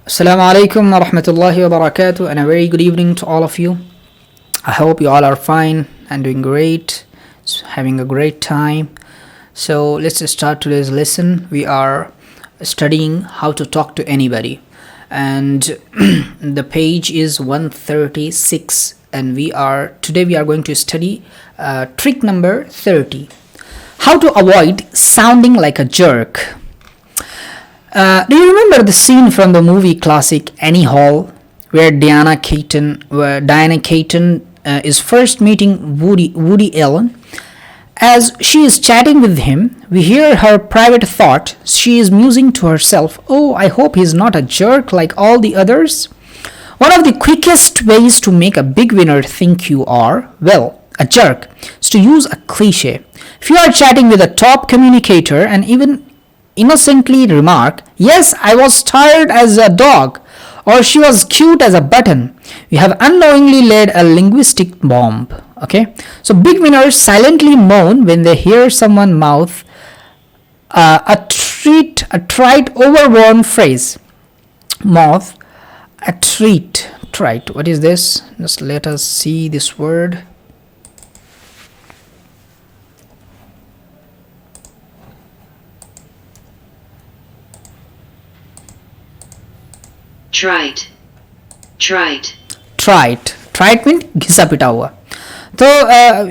Assalamu alaikum wa rahmatullahi wa barakatuh, and a very good evening to all of you. I hope you all are fine and doing great, having a great time. So let's start today's lesson. We are studying how to talk to anybody, and the page is 136, and today we are going to study trick number 30, how to avoid sounding like a jerk. Do you remember the scene from the movie classic Annie Hall, where Diana Keaton is first meeting Woody Allen? As she is chatting with him, we hear her private thought. She is musing to herself, "Oh, I hope he's not a jerk like all the others." One of the quickest ways to make a big winner think you are, well, a jerk, is to use a cliche. If you are chatting with a top communicator and even innocently remark, "Yes, I was tired as a dog," or "She was cute as a button," you have unknowingly laid a linguistic bomb. Okay, so big winners silently moan when they hear someone mouth a trite, overworn phrase. Trite. What is this? Just let us see this word. Trite means घिसा पिटा हुआ. तो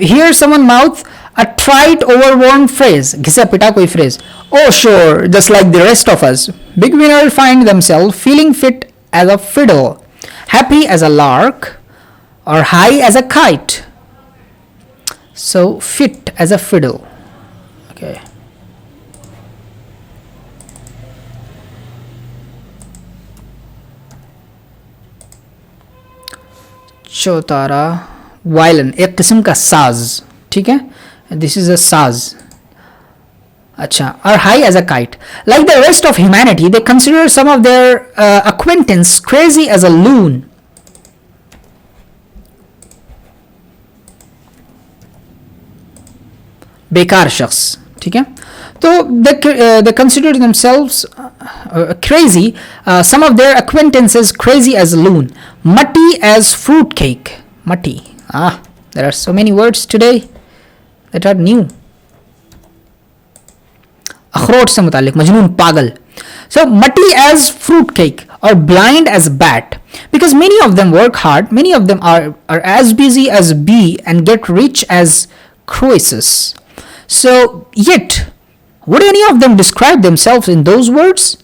here someone mouth a trite, overworn phrase, घिसा पिटा कोई phrase. Oh sure, just like the rest of us, big winners find themselves feeling fit as a fiddle, happy as a lark, or high as a kite. So fit as a fiddle. Okay. Chautara violin एक किस्म का साज, ठीक है, this is a sage. अच्छा, और high as a kite. Like the rest of humanity they consider some of their acquaintance crazy as a loon. बेकार शख्स, ठीक है. So they consider themselves crazy. Some of their acquaintances crazy as a loon. Mutty as fruitcake. Mutty. There are so many words today that are new. अखरोट से मुतालिक मजनून पागल. So mutty as fruitcake or blind as bat. Because many of them work hard. Many of them are as busy as bee and get rich as Croesus. So yet, would any of them describe themselves in those words?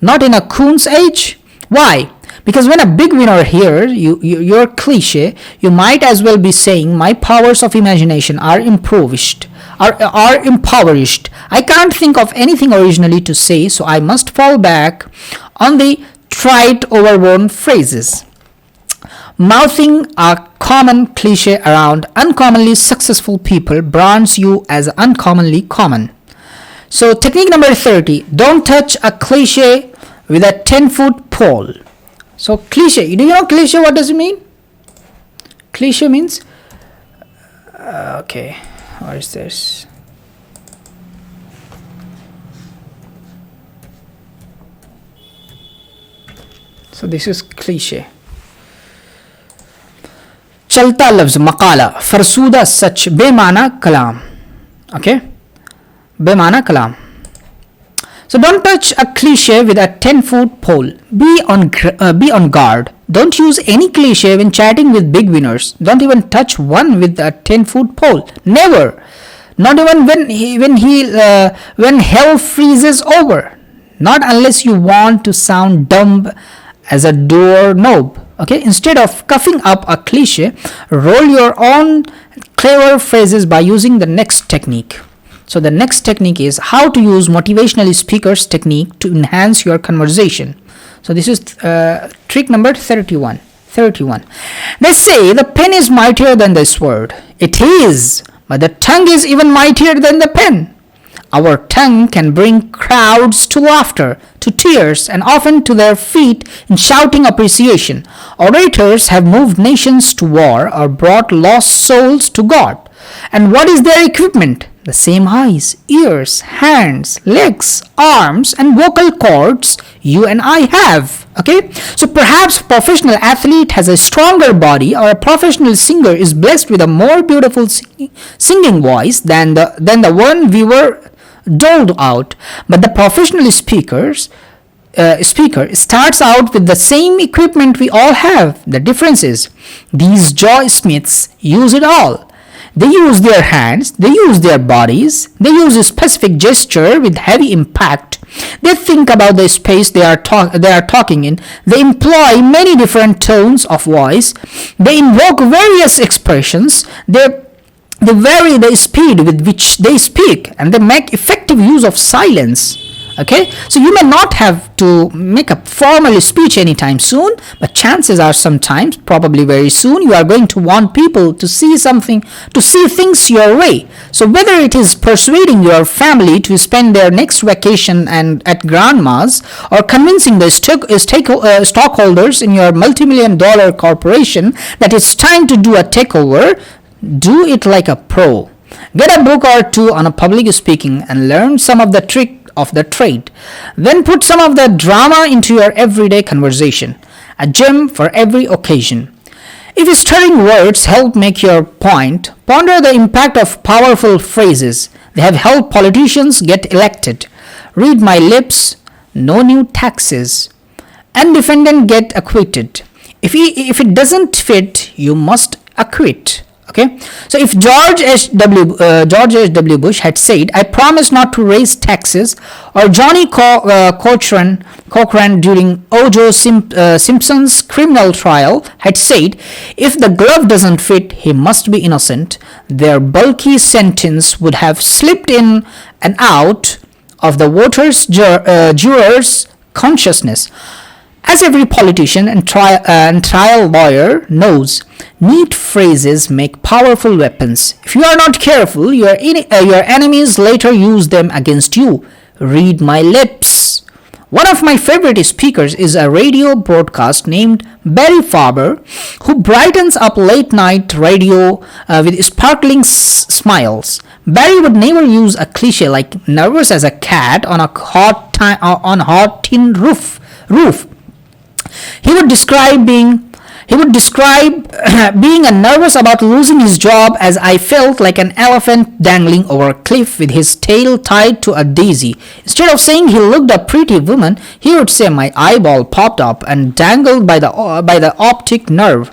Not in a coon's age? Why? Because when a big winner hears your cliche, you might as well be saying, "My powers of imagination are impoverished. I can't think of anything originally to say, so I must fall back on the trite, overworn phrases." Mouthing a common cliche around uncommonly successful people brands you as uncommonly common. So technique number 30, don't touch a cliche with a 10-foot pole. So cliche, do you know cliche, what does it mean? Cliche means, okay, what is this? So this is cliche. चलता लफ्ज, मकाला, फरसूदा सच, बेमाना कलाम. Okay? बेमाना Kalam. So don't touch a cliche with a 10-foot pole. Be on guard. Don't use any cliche when chatting with big winners. Don't even touch one with a 10-foot pole. Never. Not even when hell freezes over. Not unless you want to sound dumb as a doorknob. Okay? Instead of cuffing up a cliche, roll your own clever phrases by using the next technique. So the next technique is how to use motivational speakers technique to enhance your conversation. So this is trick number 31. They say the pen is mightier than the sword. It is, but the tongue is even mightier than the pen. Our tongue can bring crowds to laughter, to tears, and often to their feet in shouting appreciation. Orators have moved nations to war or brought lost souls to God. And what is their equipment? the same eyes, ears, hands, legs, arms, and vocal cords you and I have. Okay, so perhaps a professional athlete has a stronger body, or a professional singer is blessed with a more beautiful singing voice than the one we were doled out. But the professional speaker starts out with the same equipment we all have. The difference is these Joe Smiths use it all. They use their hands, they use their bodies, they use a specific gesture with heavy impact. They think about the space they are talking in. They employ many different tones of voice. They invoke various expressions. They vary the speed with which they speak, and they make effective use of silence. Okay, so you may not have to make a formal speech anytime soon, but chances are sometimes, probably very soon, you are going to want people to see things your way. So whether it is persuading your family to spend their next vacation at grandma's, or convincing the stockholders in your multi-million-dollar corporation that it's time to do a takeover, do it like a pro. Get a book or two on a public speaking and learn some of the trick of the trade. Then put some of the drama into your everyday conversation, a gem for every occasion. If studying words help make your point, ponder the impact of powerful phrases. They have helped politicians get elected. Read my lips, no new taxes, and defendant get acquitted. If it doesn't fit, you must acquit. Okay, so if George H.W. Bush had said, I promise not to raise taxes, or Johnny Cochran during O.J. Simpson's criminal trial had said, if the glove doesn't fit, he must be innocent, their bulky sentence would have slipped in and out of the jurors' consciousness. As every politician and trial lawyer knows, neat phrases make powerful weapons. If you are not careful, your enemies later use them against you. Read my lips. One of my favorite speakers is a radio broadcast named Barry Farber, who brightens up late night radio with sparkling smiles. Barry would never use a cliche like nervous as a cat on a hot tin roof. He would describe being nervous about losing his job as I felt like an elephant dangling over a cliff with his tail tied to a daisy. Instead of saying he looked a pretty woman, he would say my eyeball popped up and dangled by the optic nerve.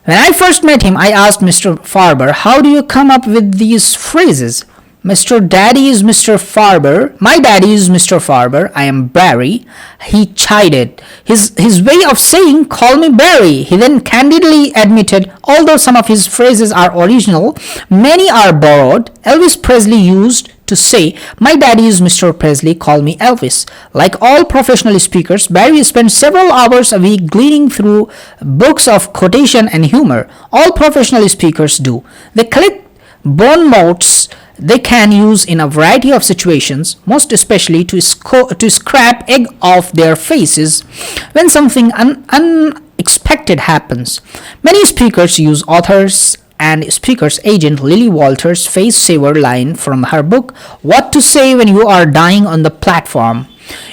When I first met him, I asked Mr. Farber, how do you come up with these phrases? Mr. Daddy is Mr. Farber. My daddy is Mr. Farber. I am Barry. He chided. His way of saying, call me Barry. He then candidly admitted, although some of his phrases are original, many are borrowed. Elvis Presley used to say, my daddy is Mr. Presley, call me Elvis. Like all professional speakers, Barry spent several hours a week gleaning through books of quotation and humor. All professional speakers do. They collect bon mots they can use in a variety of situations, most especially to scrape egg off their faces when something unexpected happens. Many speakers use authors and speaker's agent Lily Walters' face-saver line from her book, What to Say When You Are Dying on the Platform.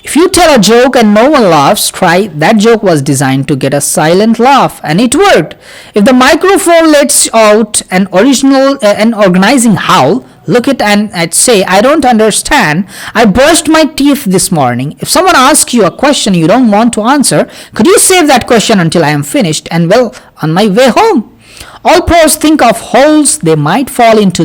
If you tell a joke and no one laughs, try that joke was designed to get a silent laugh, and it worked. If the microphone lets out an organizing howl, look at and say, I don't understand. I brushed my teeth this morning. If someone asks you a question you don't want to answer, could you save that question until I am finished and well on my way home? All pros think of holes they might fall into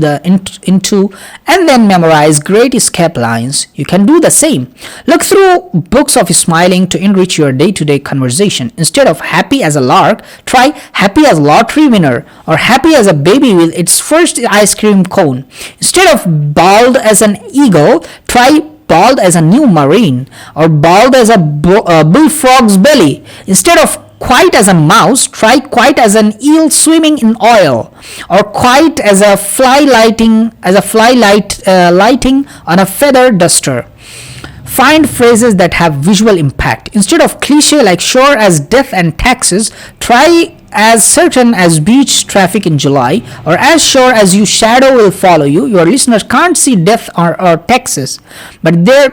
and then memorize great escape lines. You can do the same. Look through books of smiling to enrich your day-to-day conversation. Instead of happy as a lark, try happy as lottery winner or happy as a baby with its first ice cream cone. Instead of bald as an eagle, try bald as a new marine or bald as a bullfrog's belly. Instead of quiet as a mouse, try quiet as an eel swimming in oil, or quiet as a fly lighting on a feather duster. Find phrases that have visual impact. Instead of cliche like sure as death and taxes, try as certain as beach traffic in July, or as sure as your shadow will follow you. Your listeners can't see death or Texas, but they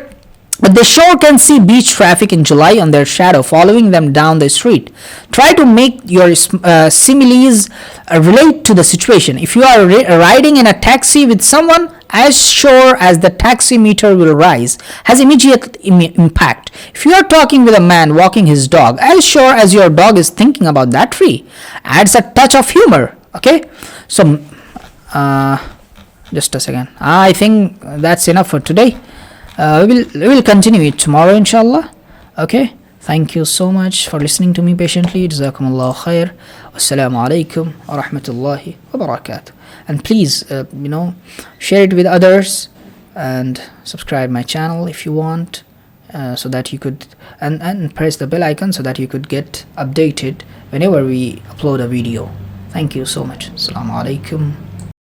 sure can see beach traffic in July on their shadow following them down the street. Try to make your similes relate to the situation. If you are riding in a taxi with someone, as sure as the taxi meter will rise, has immediate impact. If you are talking with a man walking his dog, as sure as your dog is thinking about that tree, adds a touch of humor. Okay, so just a second. I think that's enough for today. We will continue it tomorrow, inshallah. Okay, thank you so much for listening to me patiently. Jazakumullahu khair. Wassalamu alaikum wa rahmatullahi wa barakatuh. And please, share it with others and subscribe my channel if you want, so that you could, and press the bell icon so that you could get updated whenever we upload a video. Thank you so much. Assalamu alaikum.